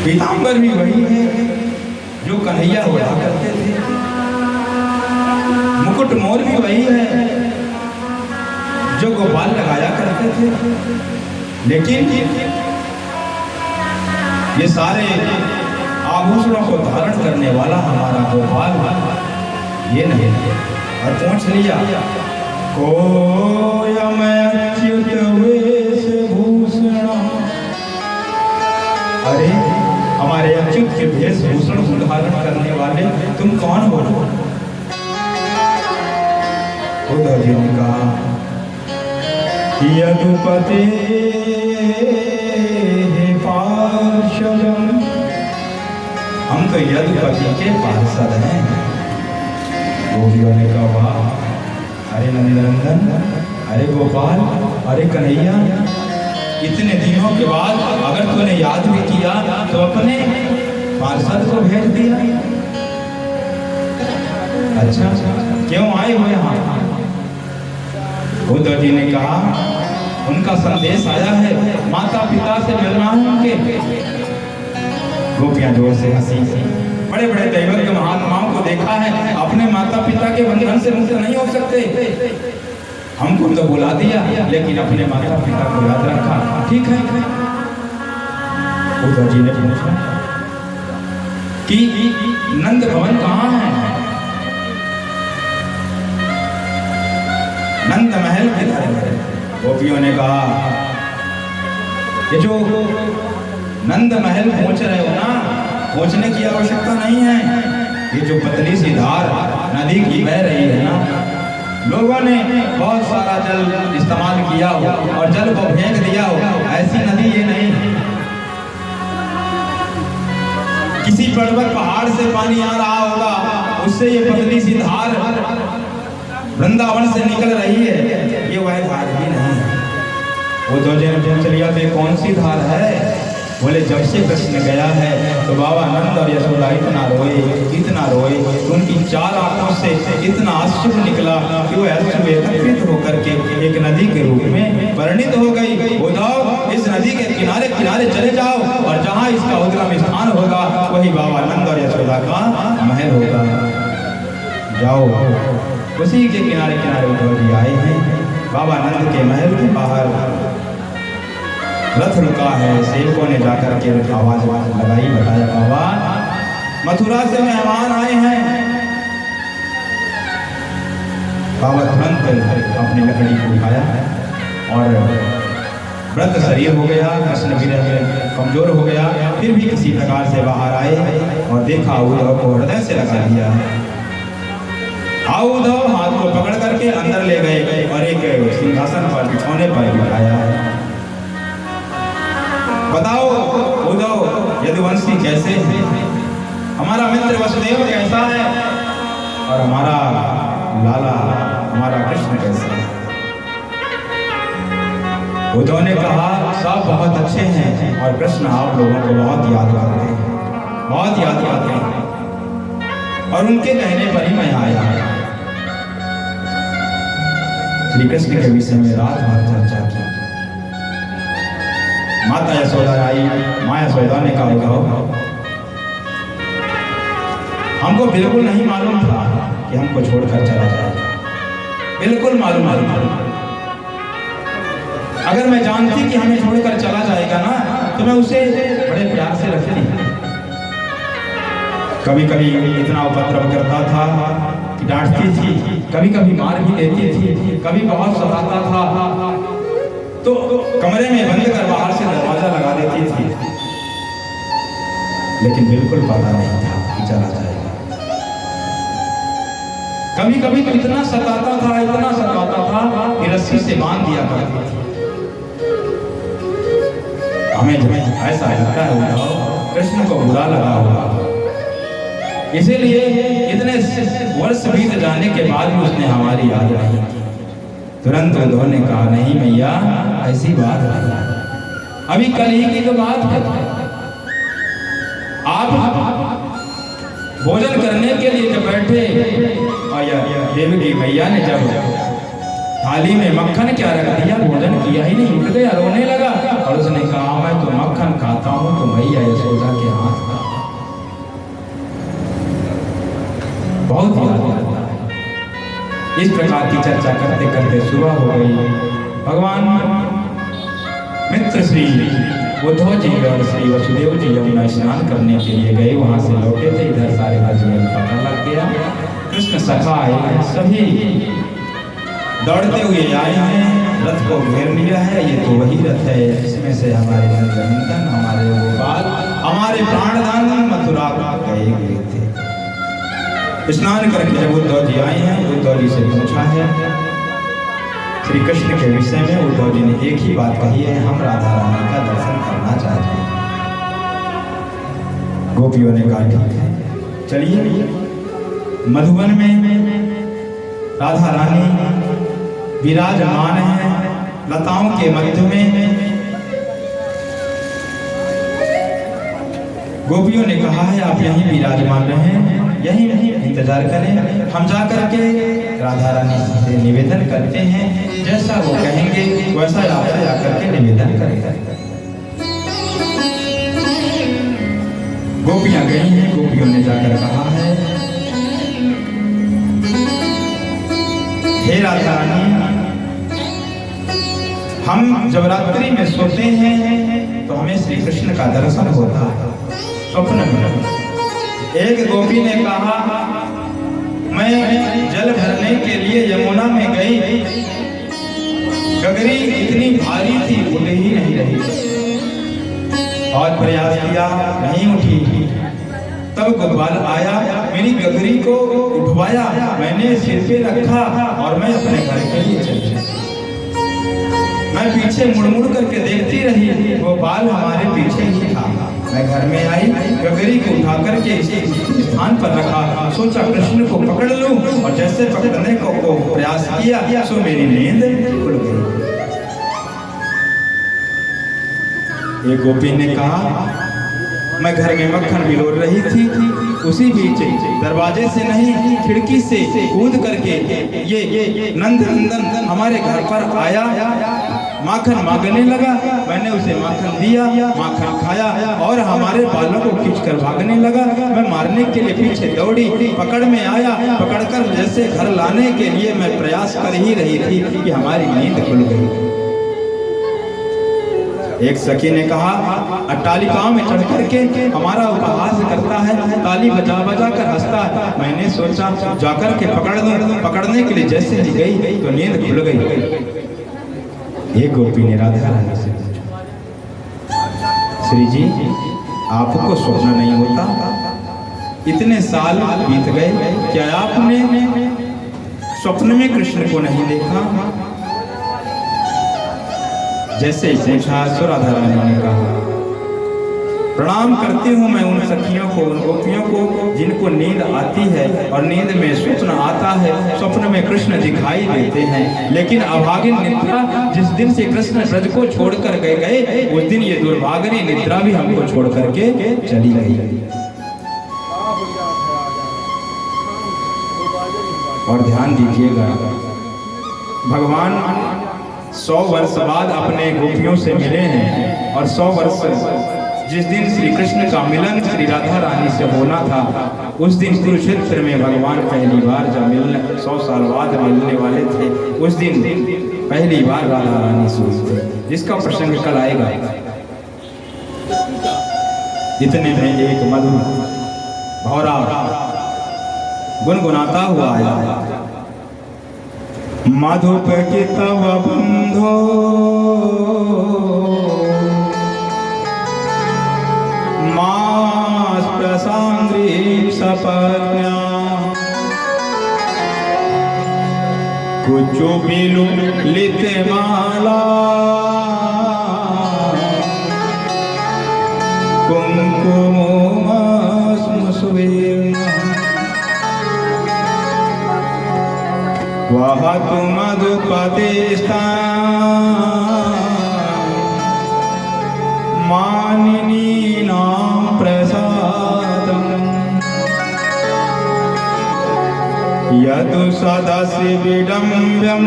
पीताम्बर भी वही है जो कन्हैया ओढ़ा करते थे, मुकुट मोर भी वही है जो गोपाल लगाया करते थे। लेकिन ये सारे आभूषणों को धारण करने वाला हमारा गोपाल ये नहीं है। और पूछ लिया कोयम अच्युत वेश भूषण, अरे हमारे अच्युत के वेशभूषण को धारण करने वाले तुम कौन हो? उद्धव जी ने कहा यदुपते पार्षदम, हम तो यदुपति के पार्षद हैं। गोपियों ने कहा वाह, अरे नंदनंदन, अरे गोपाल, अरे कन्हैया, इतने दिनों के बाद अगर तूने याद भी किया तो अपने पार्षद को भेज दिया। अच्छा, क्यों आए हो यहाँ? उद्धव जी ने कहा उनका संदेश आया है, माता पिता से मिलना है उनके। गोपियां जोर से हंसी। बड़े बड़े दैवज्ञ महात्माओं को देखा है, अपने माता पिता के बंधन से मुक्त नहीं हो सकते। हमको तो बुला दिया लेकिन अपने माता पिता को याद रखा, ठीक है। उद्धव जी ने पूछा कि नंद भवन कहाँ है? नंद महल किधर है? गोपियों ने कहा ये जो नंद महल पहुंच रहे हो ना, पहुंचने की आवश्यकता नहीं है। ये जो पतली सी धार नदी की बह रही है ना, लोगों ने बहुत सारा जल इस्तेमाल किया हो और जल को फेंक दिया हो, ऐसी नदी ये नहीं है। किसी पर्वत पहाड़ से पानी आ रहा होगा, उससे ये पतली सी धार वृंदावन से निकल रही है, ये वह धार भी नहीं है। वो दो जन पूछ लिया तो कौन सी धार है? बोले जब से कृष्ण गया है तो बाबा नंद और यशोदा इतना रोए, उनकी चार आंखों से इतना अश्रु निकला कि वो अश्रु एकत्रित होकर के एक नदी के रूप में परिणित हो गई। उद्धव, इस नदी के किनारे किनारे चले जाओ और जहाँ इसका उद्गम स्थान होगा वही बाबा नंद और यशोदा का महल होगा। जाओ, उसी के किनारे किनारे उद्धव जी आए हैं। बाबा नंद के महल के बाहर रथ रुका है, सेवकों ने जाकर के आवाज लगाई, बताया बाबा मथुरा से मेहमान आए हैं। बाबा तुरंत अपनी लकड़ी को उठाया और व्रत शरीर हो गया, कृष्ण विरह में कमजोर हो गया, फिर भी किसी प्रकार से बाहर आए और देखा उद्धव को हृदय से लगा दिया। उद्धव हाथ को पकड़ करके अंदर ले गए और एक सिंहासन पर बिछौने पर बिठाया है। बताओ उद्धव, यदुवंशी कैसे है? हमारा मित्र वसुदेव कैसा है? और हमारा लाला, हमारा कृष्ण कैसा है? उद्धव ने कहा सब बहुत अच्छे हैं और कृष्ण आप लोगों को बहुत याद करते हैं, बहुत याद करते हैं और उनके कहने पर ही मैं आया। श्री कृष्ण के विषय में रात भर चर्चा की। माता यशोदा आई, माँ यशोदा ने कहा उद्धव, हमको बिल्कुल नहीं मालूम था कि हमको छोड़कर चला जाएगा, बिल्कुल मालूम नहीं। अगर मैं जानती कि हमें छोड़कर चला जाएगा ना तो मैं उसे बड़े प्यार से रखती। कभी कभी इतना उपद्रव करता था कि डांटती थी, कभी कभी मार भी देती थी, कभी बहुत सताता था तो कमरे में बंद कर बाहर से दरवाजा लगा देती थी, लेकिन बिल्कुल पता नहीं था कि चला जाएगा। कभी कभी तो इतना सताता था कि रस्सी से बांध दिया करती थी। हमें जब ऐसा लगता है कृष्ण को बुरा लगा होगा, इसीलिए इतने वर्ष बीत जाने के बाद भी उसने हमारी याद नहीं की। तुरंत उद्धव ने कहा नहीं मैया, ऐसी बात नहीं, अभी कल ही की तो बात है। आप भोजन करने के लिए जब बैठे और देवी की मैया ने जब थाली में मक्खन क्या रख दिया, भोजन किया ही नहीं, उठ गया, रोने लगा और उसने कहा मैं तो मक्खन खाता हूँ तो मैया यशोदा के इस प्रकार की चर्चा करते करते सुबह हो गई। भगवान मित्र श्री उद्धव जी और श्री वसुदेव जी यमुना स्नान करने के लिए गए, वहां से लौटे थे। इधर सारे ब्रज में पता लग गया, कृष्ण सखा आए, सभी दौड़ते हुए आए हैं, रथ को घेर लिया है। ये तो वही रथ है जिसमें से हमारे नंदन, हमारे गोपाल, हमारे प्राणदान मथुरा गए हुए थे। स्नान करके जब उद्धव जी आए हैं, उद्धव जी से पूछा है श्री कृष्ण के विषय में। उद्धव जी ने एक ही बात कही है, हम राधा रानी का दर्शन करना चाहते हैं। गोपियों ने कहा ठीक है, चलिए। मधुबन में राधा रानी विराजमान है, लताओं के मध्य में। गोपियों ने कहा है आप यहीं विराजमान रहें, यहीं इंतजार करें, हम जाकर के राधा रानी से निवेदन करते हैं, जैसा वो कहेंगे वैसा आप जाकर के निवेदन करें। गोपियां गई हैं, गोपियों ने जाकर कहा है हे राधा रानी, हम जब रात्रि में सोते हैं तो हमें श्री कृष्ण का दर्शन होता है स्वप्न में। एक गोपी ने कहा मैं जल भरने के लिए यमुना में गई, गगरी इतनी भारी थी उठ ही नहीं रही, और प्रयास किया नहीं उठी। तब गोपाल आया, मेरी गगरी को उठवाया, मैंने सिर पे रखा और मैं अपने घर के लिए चली। मैं पीछे मुड़ मुड़ करके देखती रही, गोपाल हमारे पीछे ही था। मैं घर में आई, गगरी को उठा करके इसे स्थान पर रखा, सोचा कृष्ण को पकड़ लूं, और जैसे पकड़ने को प्रयास किया सो मेरी नींद खुल गई। एक गोपी ने कहा मैं घर में मक्खन बिलोर रही थी, उसी बीच दरवाजे से नहीं खिड़की से कूद करके ये नंद नंदन हमारे घर पर आया, माखन मांगने लगा। मैंने उसे माखन दिया, माखन खाया और हमारे बालों को खींचकर भागने लगा। मैं मारने के लिए पीछे दौड़ी, पकड़ में आया, पकड़कर जैसे घर लाने के लिए मैं प्रयास कर ही रही थी कि हमारी नींद खुल गई। एक सखी ने कहा अट्टालिकाओं में चढ़ करके हमारा उपहास करता है, ताली बजा बजा कर हंसता है। मैंने सोचा जाकर के पकड़ दूं, पकड़ने के लिए जैसे ही गई तो नींद खुल गई। एक गोपी ने राधा रानी से पूछा श्री जी आपको स्वप्न नहीं होता? इतने साल बीत गए, क्या आपने स्वप्न में कृष्ण को नहीं देखा? जैसे ही पूछा सो राधा रानी ने कहा प्रणाम करती हूँ मैं उन सखियों को, उन गोपियों को जिनको नींद आती है और नींद में स्वप्न आता है, स्वप्न में कृष्ण दिखाई देते हैं। लेकिन अभागिन निद्रा जिस दिन से कृष्ण ब्रज को छोड़कर गए उस दिन ये दुर्भागिनी निद्रा भी हमको छोड़ करके चली गई। और ध्यान दीजिएगा भगवान 100 वर्ष बाद अपने गोपियों से मिले हैं, और 100 वर्ष जिस दिन श्री कृष्ण का मिलन श्री राधा रानी से होना था, उस दिन कुरुक्षेत्र में भगवान पहली बार जब मिलने 100 साल बाद मिलने वाले थे, उस दिन पहली बार राधा रानी से हुई थी, जिसका प्रसंग कल आएगा। इतने में एक मधु भौरा गुनगुनाता हुआ आया, माधुप के तव बंधो मास प्रसांद्री सपत्न्या कुचो बिलु लित माला कुमकुमो वह मधुपतिस्था मानिनी नाम प्रसादम यदु सदसि विडम्ब्यम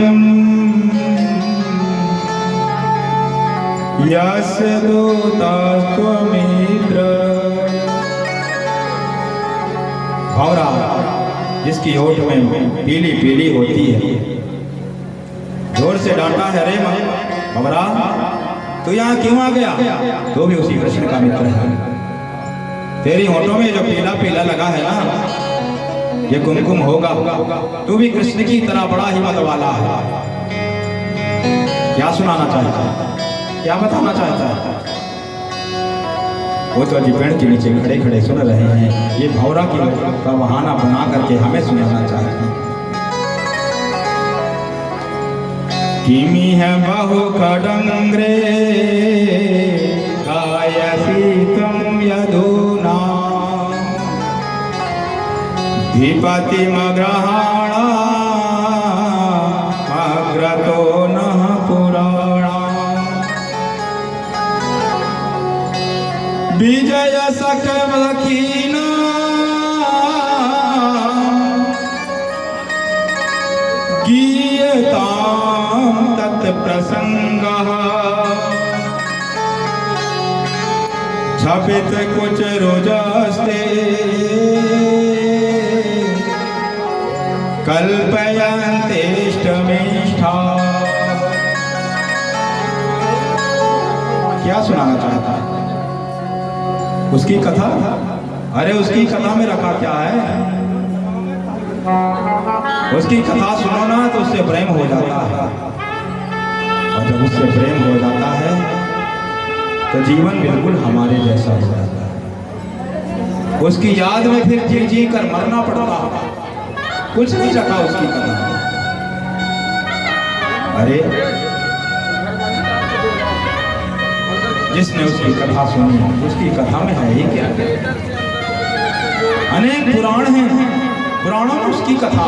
यस्य दूतस्त्वमित्र। भौरा जिसकी ओठ में पीली पीली होती है। जोर से डांटा है, अरे भंवरा तू यहाँ क्यों आ गया? तो भी उसी कृष्ण का मित्र है। तेरी होठों में जो पीला पीला लगा है ना, ये कुमकुम होगा। तू भी कृष्ण की तरह बड़ा हिम्मत वाला है। क्या सुनाना चाहता है, क्या बताना चाहता है? वो तो अजी पेड़ के नीचे खड़े खड़े सुन रहे हैं। ये भंवरा का बहाना बना करके हमें सुनाना चाहते हैं। किमी है बहु खडंग्रे गायसीतम यदुना धीपति मग्रहाणा अग्रतो नः पुराणा विजय सकमखीना गीयतां तत्प्रसंगः छपित कुछ रुजस्ते कल्पयन्तेष्टमिष्ठा। क्या सुनाना चाहता है? उसकी कथा? अरे उसकी कथा में रखा क्या है? उसकी कथा सुनो ना तो उससे प्रेम हो जाता है, और जब उससे प्रेम हो जाता है तो जीवन बिल्कुल हमारे जैसा हो जाता है। उसकी याद में फिर जी जी कर मरना पड़ता है। कुछ नहीं रखा उसकी कथा। अरे जिसने उसकी कथा सुनी, उसकी कथा में है ही क्या? अनेक पुराण हैं, पुराणों में उसकी कथा।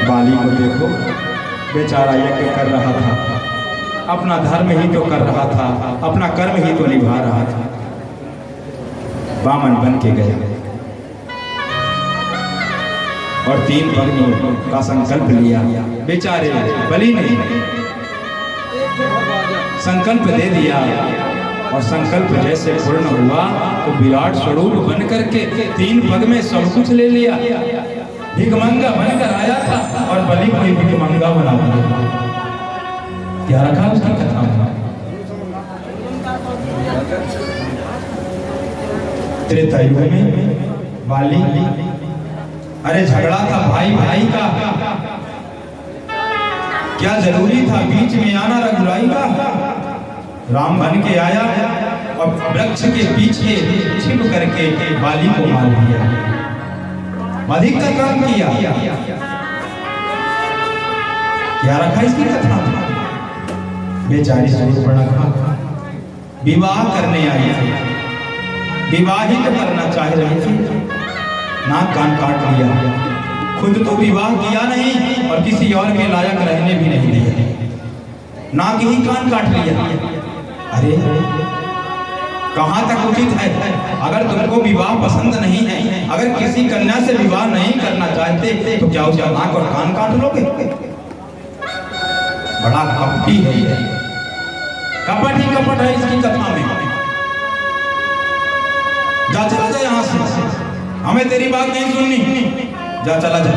बाली को देखो, बेचारा यज्ञ कर रहा था, अपना धर्म ही तो कर रहा था, अपना कर्म ही तो निभा रहा था। बामन बन के गए और 3 पत्नियों का संकल्प लिया। बेचारे बलि ने संकल्प दे दिया, और संकल्प जैसे पूर्ण हुआ तो विराट स्वरूप बन करके 3 पग में सब कुछ ले लिया। भिखमंगा बनकर आया था और बलि को ही भिखमंगा बना दिया। क्या रखा उसकी कथा में? त्रेता युग में बाली, अरे झगड़ा था भाई भाई का, क्या जरूरी था बीच में आना रघुराई का? राम बन के आया और वृक्ष के पीछे छिप करके बाली को मार दिया। अधिक का काम किया। क्या रखा इसकी कथा? बेचारी सूर्पणखा विवाह करने आई थी, विवाहित करना चाह रही थी, नाक कान काट लिया। खुद तो विवाह किया नहीं और किसी और के लायक रहने भी नहीं दिया, नाक ही कान काट लिया। अरे कहाँ तक उचित है? अगर तुमको विवाह पसंद नहीं है, अगर किसी कन्या से विवाह नहीं करना चाहते तो क्या उसका नाक और कान काट लोगे? बड़ा कपटी है, कपट ही कपट है इसकी कथा में। जा चला जा यहाँ से, हमें तेरी बात नहीं सुननी। जा चला जा।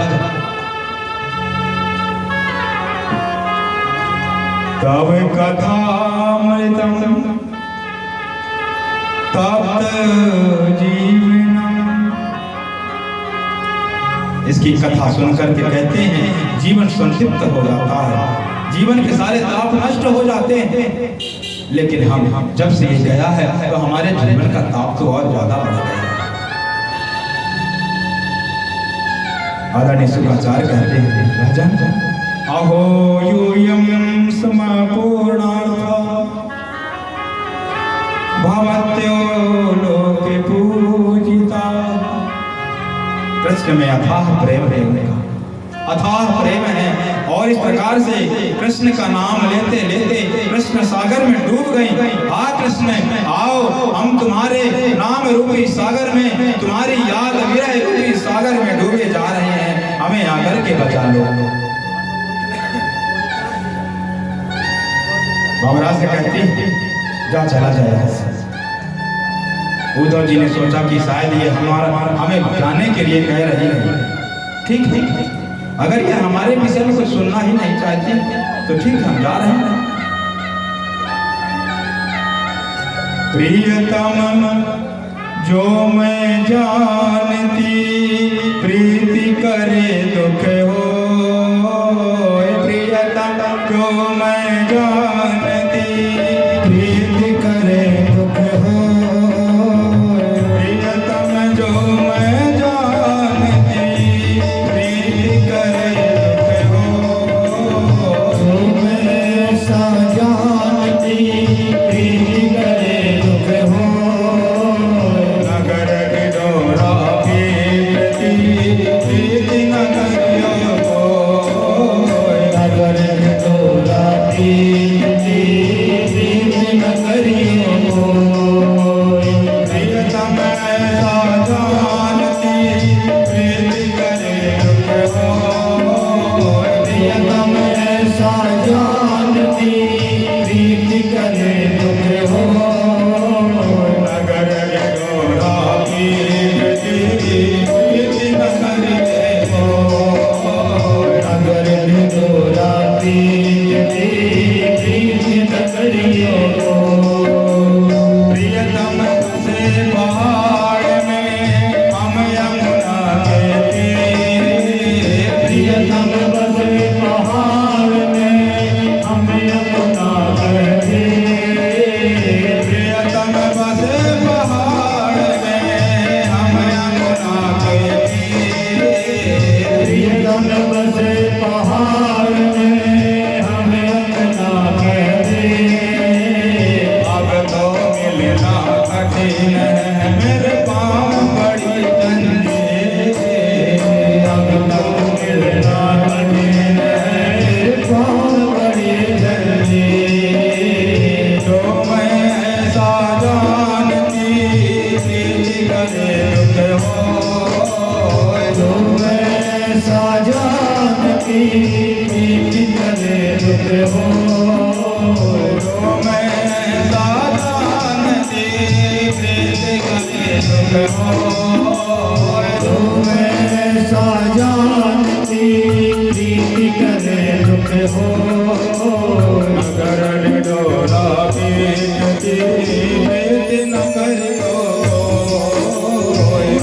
तब कथामृतम तप्त जीवनम। इसकी कथा सुनकर के कहते हैं जीवन संतृप्त हो जाता है, जीवन के सारे ताप नष्ट हो जाते हैं। लेकिन हम जब से ये गया है तो हमारे जीवन का ताप तो और ज्यादा बढ़ गया है। आदरणीय शुक्राचार्य कहते हैं, राजन अहो यूयं समापूर्णार्था भवत्यो लोके पूजिता। कृष्ण में अथाह प्रेम है, उनका अथाह प्रेम है। और इस प्रकार से कृष्ण का नाम लेते लेते कृष्ण सागर में डूब गई। आ कृष्ण आओ, हम तुम्हारे नाम रूपी सागर में, तुम्हारी याद विरह रूपी सागर में डूबे जा रहे हैं, हमें आकर के बचा लो। भंवरा से कहती जा चला जाए। उद्धव जी ने सोचा कि शायद ये हमें जाने के लिए कह रही है। ठीक ठीक, अगर ये हमारे विषय में कुछ सुनना ही नहीं चाहती तो ठीक है, हम जा रहे हैं। प्रियतम जो मैं जानती प्रीति करे दुख हो, प्रियतम जो मैं जानती प्रीति करे दुख हो, प्रियतम जो मैं जानती प्रीति करे दुख हो, जो मैं सा जानती प्रीति करे दुख हो, नगर निडोरा प्रीति प्रीति न करियो को, नगर निडोरा प्रीति प्रीति न करियो को, प्रियतम ऐसा जानती प्रीति करे दुख हो, प्रियतम ऐसा जानती प्रीति करे दुख हो, नगर निडोरा प्रीति प्रीति न करियो को, नगर निडोरा प्रीति प्रीति न करियो को, प्रियतम से पहाड़ में हम यमुना के तीर, प्रियतम बसे पहाड़ में हम यमुना के तीर, प्रियतम बसे पहाड़ में हम यमुना के तीर, प्रियतम बसे पहाड़ में हम यमुना के तीर, अब तो मिलना कठिन है मेरे पाँव बड़ी जंजीर, अब तो मिलना कठिन है मेरे पाँव बड़ी जंजीर, जो मैं ऐसा जानती प्रीति करे दुख हो, जो मैं ऐसा जानती प्रीति करे दुख हो, जो मैं ऐसा जानती प्रीति करे दुख हो, जो मैं ऐसा जानती प्रीति करे दुख हो, नगर निडोरा प्रीति प्रीति न करियो,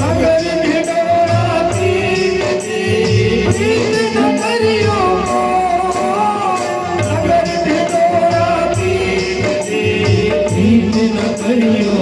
नगर निडोरा प्रीति प्रीति न करियो, नगर निडोरा प्रीति प्रीति न करियो।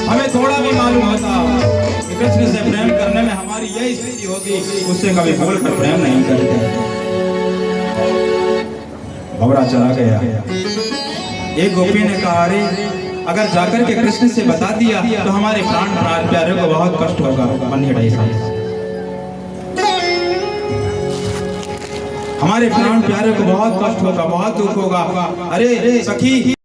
हमें थोड़ा भी मालूम होता कि कृष्ण से प्रेम करने में हमारी यही स्थिति होगी, उससे कभी भूल कर प्रेम नहीं करते। भंवरा चला गया। एक गोपी ने कहा, अरे अगर जाकर के कृष्ण से बता दिया तो हमारे प्राण प्यारे को बहुत कष्ट होगा। हमारे प्राण प्यारे को बहुत कष्ट होगा, बहुत दुख होगा। अरे सखी